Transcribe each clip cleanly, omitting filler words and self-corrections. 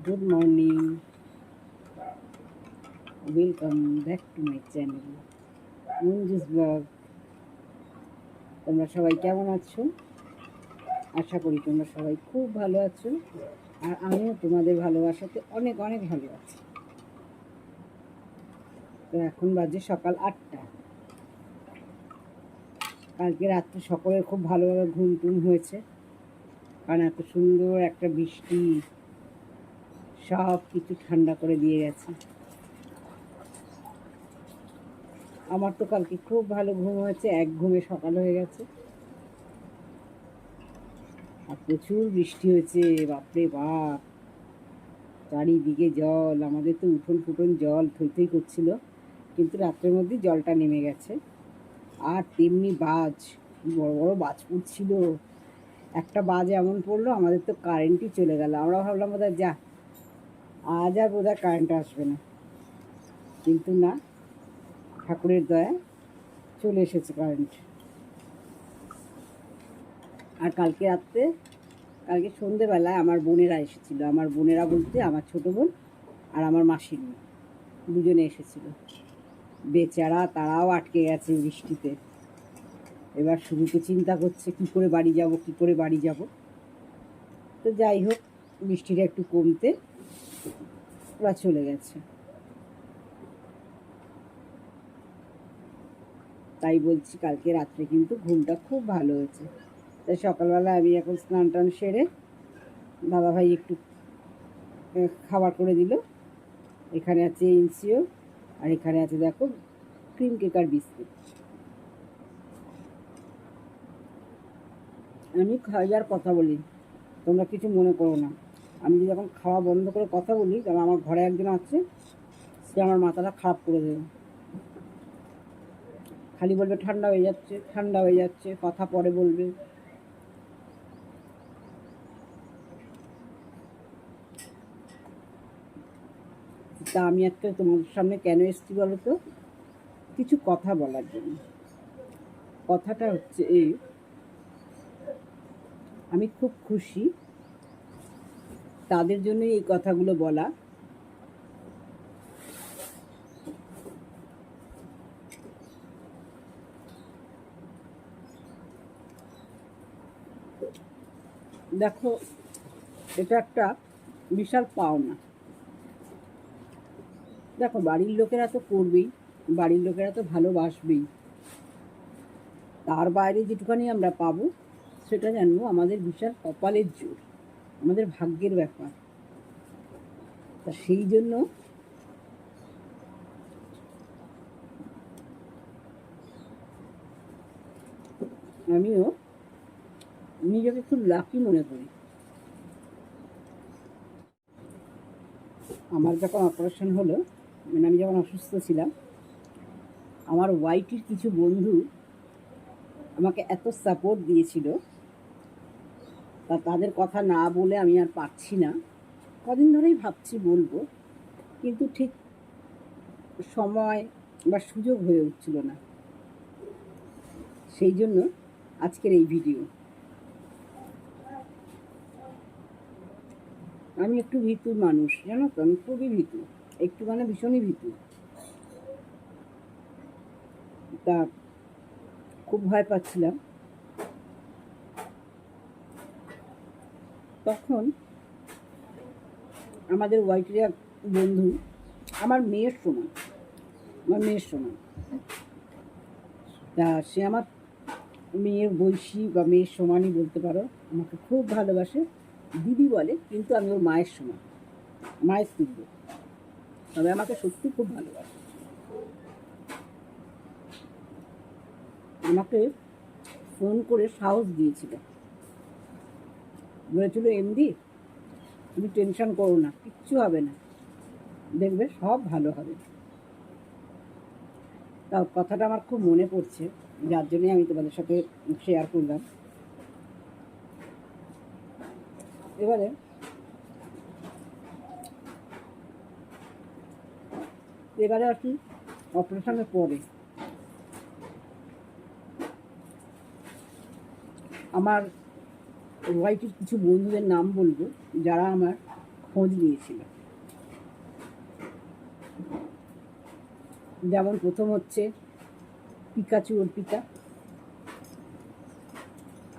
Good morning, welcome back to my channel Manju's blog. তোমরা সবাই কেমন আছো? আশা করি তোমরা সবাই খুব ভালো আছো, আর আমিও তোমাদের ভালোবাসাতে অনেক অনেক ভালো আছি। তো এখন বাজে সকাল 8টা। কালকে রাত্রে সকলের খুব ভালোভাবে ঘুম টুম হয়েছে, কারণ এত সুন্দর একটা বৃষ্টি সব কিছু ঠান্ডা করে দিয়ে গেছে। আমার তো কালকে খুব ভালো ঘুম হয়েছে, এক ঘুমে সকাল হয়ে গেছে। আর প্রচুর বৃষ্টি হয়েছে, বাপরে বাপ, চারিদিকে জল। আমাদের তো উঠোন ফুটন জল থই থই করছিল, কিন্তু রাত্রের মধ্যে জলটা নেমে গেছে। আর তেমনি বাজ, বড় বড় বাজ পড়ছিল। একটা বাজ এমন পড়লো, আমাদের তো কারেন্টই চলে গেল। আমরা ভাবলাম বোধহয় যা, আজ আর বোধহয় কারেন্ট আসবে না, কিন্তু না, ঠাকুরের দয়ায় চলে এসেছে কারেন্ট। আর কালকে সন্ধেবেলায় আমার বোনেরা এসেছিল। আমার বোনেরা বলতে আমার ছোটো বোন আর আমার মাসির মেয়ে, দুজনে এসেছিল। বেচারা তারাও আটকে গেছে বৃষ্টিতে। এবার শুধু তো চিন্তা করছে কী করে বাড়ি যাব। তো যাই হোক, বৃষ্টিটা একটু কমতে ওরা চলে গেছে। তাই বলছি, কালকে রাত্রে কিন্তু ঘুমটা খুব ভালো হয়েছে। তাই সকালবেলা আমি এখন স্নান টান সেরে দাদাভাই একটু খাবার করে দিল। এখানে আছে এনসিও, আর এখানে আছে দেখো ক্রিম কেক আর বিস্কুট। আমি খাওয়ার কথা বলি, তোমরা কিছু মনে করো না। আমি যদি যখন খাওয়া বন্ধ করে কথা বলি, কারণ আমার ঘরে একজন আছে, সে আমার মাথাটা খারাপ করে দেবে। খালি বলবে ঠান্ডা হয়ে যাচ্ছে, ঠান্ডা হয়ে যাচ্ছে, কথা পরে বলবে। তা আমি একটা তোমাদের সামনে কেন এসেছি বলো তো? কিছু কথা বলার জন্য। কথাটা হচ্ছে এই, আমি খুব খুশি, তাদের জন্যই এই কথাগুলো বলা। দেখো, এটা একটা বিশাল পাওনা। দেখো, বাড়ির লোকেরা তো করবেই, বাড়ির লোকেরা তো ভালোবাসবেই, তার বাইরে যেটুখানি আমরা পাবো সেটা জানবো আমাদের বিশাল কপালের জোর, আমাদের ভাগ্যের ব্যাপার। তা সেই জন্য আমিও নিজেকে খুব লাকি মনে করি। আমার যখন অপারেশন হলো, মানে আমি যখন অসুস্থ ছিলাম, আমার ওয়াইটির কিছু বন্ধু আমাকে এত সাপোর্ট দিয়েছিল, তা তাদের কথা না বলে আমি আর পারছি না। কদিন ধরেই ভাবছি বলবো, কিন্তু ঠিক সময় বা সুযোগ হয়ে উঠছিল না। সেই জন্য আজকের এই ভিডিও। আমি একটু ভীতু মানুষ, জানো তো, আমি খুবই ভীতু, একটু মানে ভীষণই ভীতু। তা খুব ভয় পাচ্ছিলাম। তখন আমাদের ওয়াইটির এক বন্ধু, আমার মেয়ের সমান, তা সে আমার মেয়ের বয়সী বা মেয়ের সমানই বলতে পারো। আমাকে খুব ভালোবাসে, দিদি বলে, কিন্তু আমি ওর মায়ের সমান, মায়ের তুল্য। তবে আমাকে সত্যি খুব ভালোবাসে। আমাকে ফোন করে সাহস দিয়েছিল, বলেছিল, এমডি তুমি টেনশন করো না, কিচ্ছু হবে না, দেখবে সব ভালো হবে। তা কথাটা আমার খুব মনে পড়ছে, যার জন্যে আমি তোমাদের সাথে শেয়ার করলাম। এবারে এবারে আর কি, অপারেশনের পরে আমার ওয়াইটির কিছু বন্ধুদের নাম বলবো, যারা আমার খোঁজ নিয়েছিল। যেমন প্রথম হচ্ছে পিকাচু অর্পিতা,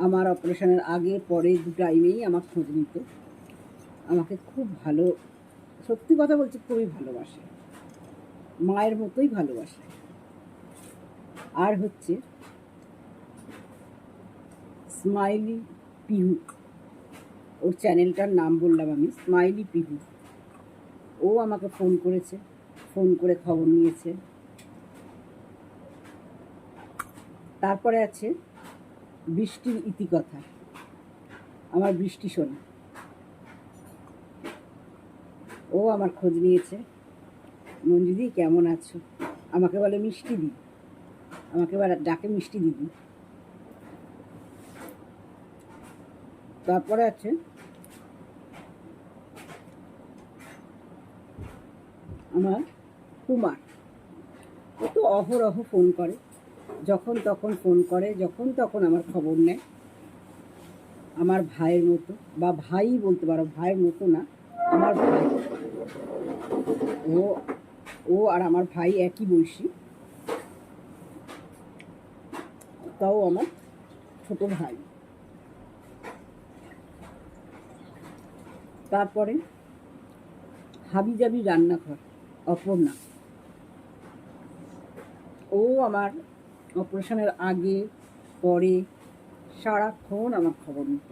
আমার অপারেশনের আগে পরে দু টাইমেই আমার খোঁজ নিত, আমাকে খুব ভালো, সত্যি কথা বলছি, খুবই ভালোবাসে, মায়ের মতোই ভালোবাসে। আর হচ্ছে স্মাইলি পিহু, ওর চ্যানেলটার নাম বললাম আমি, স্মাইলি পিহু। ও আমাকে ফোন করেছে, ফোন করে খবর নিয়েছে। তারপরে আছে বৃষ্টির ইতিকথা, আমার বৃষ্টি শোনা, ও আমার খোঁজ নিয়েছে, মঞ্জুদি কেমন আছো, আমাকে বলে মিষ্টি দি, আমাকে ডাকে মিষ্টি দিদি। তারপরে আছে আমার কুমার, ও তো অহরহ ফোন করে, যখন তখন ফোন করে, যখন তখন আমার খবর নেয়, আমার ভাইয়ের মতো, বা ভাই বলতে পারো, ভাইয়ের মতো না, আমার ভাই। ও ও আর আমার ভাই একই বয়সী, তাও আমার ছোট ভাই। তারপরে হাবিজাবি রান্নাঘর, অপর্ণা, ও আমার অপারেশনের আগে পরে সারাক্ষণ আমার খবর নিত,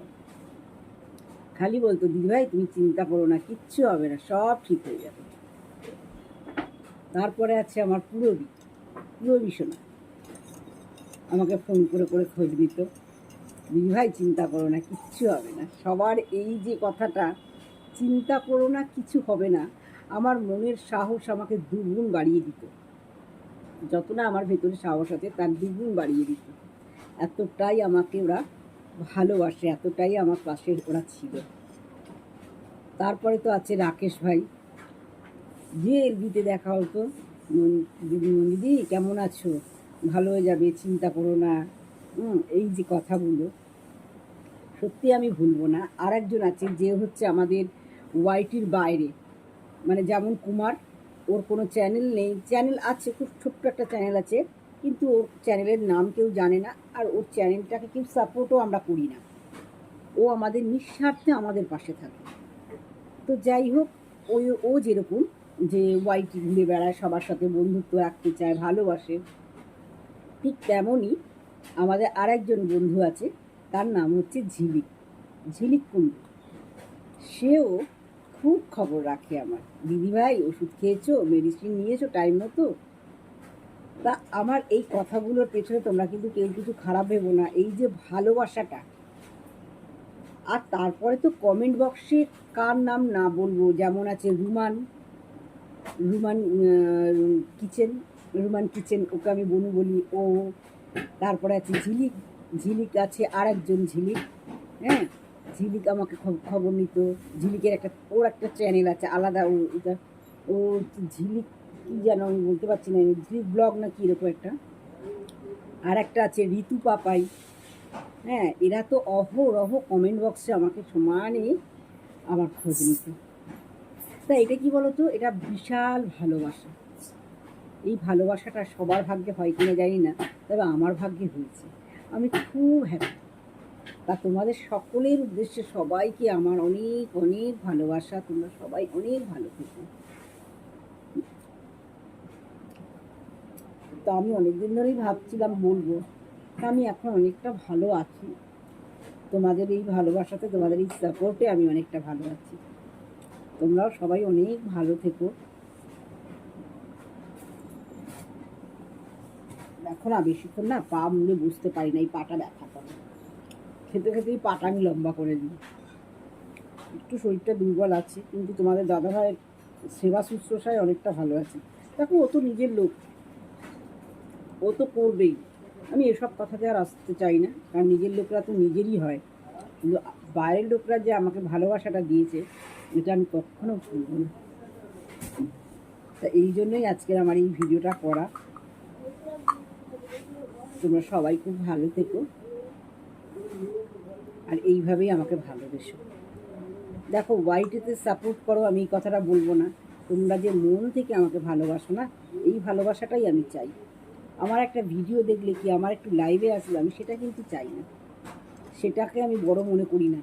খালি বলতো দিদিভাই তুমি চিন্তা করো না, কিচ্ছু হবে না, সব ঠিক হয়ে যাবে। তারপরে আছে আমার পুরবী সোনা, আমাকে ফোন করে করে খোঁজ দিত, দিদিভাই চিন্তা করো না, কিচ্ছু হবে না। সবার এই যে কথাটা, চিন্তা করো না কিছু হবে না, আমার মনের সাহস আমাকে দুগুণ বাড়িয়ে দিত, যত না আমার ভেতরে সাহস আছে তার দ্বিগুণ বাড়িয়ে দিত। এতটাই আমাকে ওরা ভালোবাসে, এতটাই আমার পাশে ওরা ছিল। তারপরে তো আছে রাকেশ ভাই, যে এলবিতে দেখা হতো, দিদি কেমন আছো, ভালো হয়ে যাবে, চিন্তা করো না, এই যে কথাগুলো সত্যি আমি ভুলবো না। আর একজন আছে যে হচ্ছে আমাদের ওয়াইটির বাইরে, মানে যেমন কুমার, ওর কোনো চ্যানেল নেই, চ্যানেল আছে, খুব ছোট্ট একটা চ্যানেল আছে, কিন্তু ওর চ্যানেলের নাম কেউ জানে না, আর ওর চ্যানেলটাকে কেউ সাপোর্টও আমরা করি না, ও আমাদের নিঃস্বার্থে আমাদের পাশে থাকে। তো যাই হোক, ও যেরকম যে ওয়াইটি ঘুরে বেড়ায়, সবার সাথে বন্ধুত্ব রাখতে চায়, ভালোবাসে, ঠিক তেমনই আমাদের আর একজন বন্ধু আছে, তার নাম হচ্ছে ঝিলিক কুণ্ডু। সেও খুব খবর রাখে আমার, দিদিভাই ওষুধ খেয়েছো, মেডিসিন নিয়েছো টাইম মতো। তা আমার এই কথাগুলোর পেছনে তোমরা কিন্তু কেউ কিছু খারাপ ভেবো না, এই যে ভালোবাসাটা। আর তারপরে তো কমেন্ট বক্সে কার নাম না বলবো, যেমন আছে রুমান কিচেন, ওকে আমি বনু বলি, ও। তারপরে আছে ঝিলিক আছে, আর একজন ঝিলিক, হ্যাঁ, ঝিলিক আমাকে খবর নিত। ঝিলিকের ওর একটা চ্যানেল আছে আলাদা, ও ঝিলিক কি যেন আমি বলতে পারছি না, ঝিলিক ব্লগ না কি এরকম একটা। আর একটা আছে ঋতু পাপাই, হ্যাঁ, এরা তো অহরহ কমেন্ট বক্সে আমাকে সমানে আমার খোঁজ নিত। তা এটা কি বলতো, এটা বিশাল ভালোবাসা। এই ভালোবাসাটা সবার ভাগ্যে হয় কিনা জানি না, তবে আমার ভাগ্যে হয়েছে, আমি খুব হ্যাপি। তা তোমাদের সকলের উদ্দেশ্যে সবাইকে আমার অনেক অনেক ভালোবাসা, তোমরা সবাই অনেক ভালো থেকো। তো আমি অনেকদিন ধরেই ভাবছিলাম বলবো, তা আমি এখন অনেকটা ভালো আছি, তোমাদের এই ভালোবাসাতে, তোমাদের এই সাপোর্টে আমি অনেকটা ভালো আছি। তোমরাও সবাই অনেক ভালো থেকো। দেখো না, বেশিক্ষণ না পা মুড়ে বুঝতে পারি না, এই পাটা ব্যথা করে, খেতে খেতেই পাটা আমি লম্বা করে দিই। একটু শরীরটা দুর্বল আছে, কিন্তু তোমাদের দাদাভাইয়ের সেবা শুশ্রূষায় অনেকটা ভালো আছে। দেখো, ও তো নিজের লোক, ও তো করবেই, আমি এসব কথাতে আর আসতে চাই না, কারণ নিজের লোকরা তো নিজেরই হয়, কিন্তু বাইরের লোকরা যে আমাকে ভালোবাসাটা দিয়েছে, এটা আমি কখনো ভুলব না। তা এই জন্যই আজকের আমার এই ভিডিওটা করা। তোমরা সবাই খুব ভালো থেকো, আর এইভাবেই আমাকে ভালোবেসো। দেখো ওয়াইটিতে সাপোর্ট করো, আমি এই কথাটা বলবো না, তোমরা যে মন থেকে আমাকে ভালোবাসো না, এই ভালোবাসাটাই আমি চাই। আমার একটা ভিডিও দেখলে কি, আমার একটু লাইভে আসলে আমি সেটা কিন্তু চাই না, সেটাকে আমি বড় মনে করি না,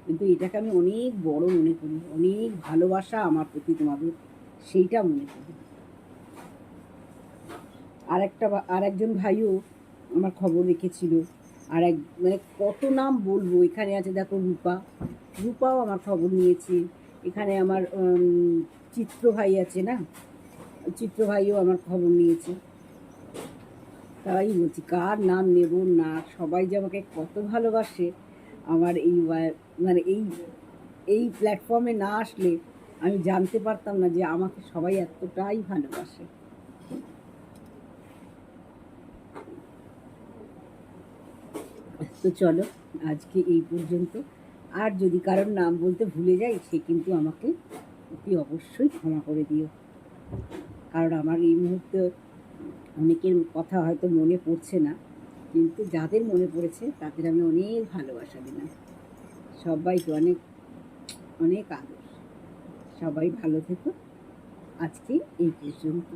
কিন্তু এটাকে আমি অনেক বড় মনে করি, অনেক ভালোবাসা আমার প্রতি তোমাদের, সেইটা মনে করি। আর একজন ভাইও আমার খবর রেখেছিল, আর এক মানে কত নাম বলবো, এখানে আছে দেখো রূপা, রূপাও আমার খবর নিয়েছে, এখানে আমার চিত্র ভাই আছে না, চিত্র ভাইও আমার খবর নিয়েছে। তাই বলছি কার নাম নেব না, সবাই যে আমাকে কত ভালোবাসে, আমার এই মানে এই প্ল্যাটফর্মে না আসলে আমি জানতে পারতাম না যে আমাকে সবাই এতটাই ভালোবাসে। তো চলো আজকে এই পর্যন্ত। আর যদি কারোর নাম বলতে ভুলে যাই, সে কিন্তু আমাকে অতি অবশ্যই ক্ষমা করে দিও, কারণ আমার এই মুহূর্তে অনেকের কথা হয়তো মনে পড়ছে না, কিন্তু যাদের মনে পড়েছে তাদের আমি অনেক ভালোবাসা দিলাম। সবাইকে অনেক অনেক আদর। সবাই ভালো থেকো। আজকে এই পর্যন্ত।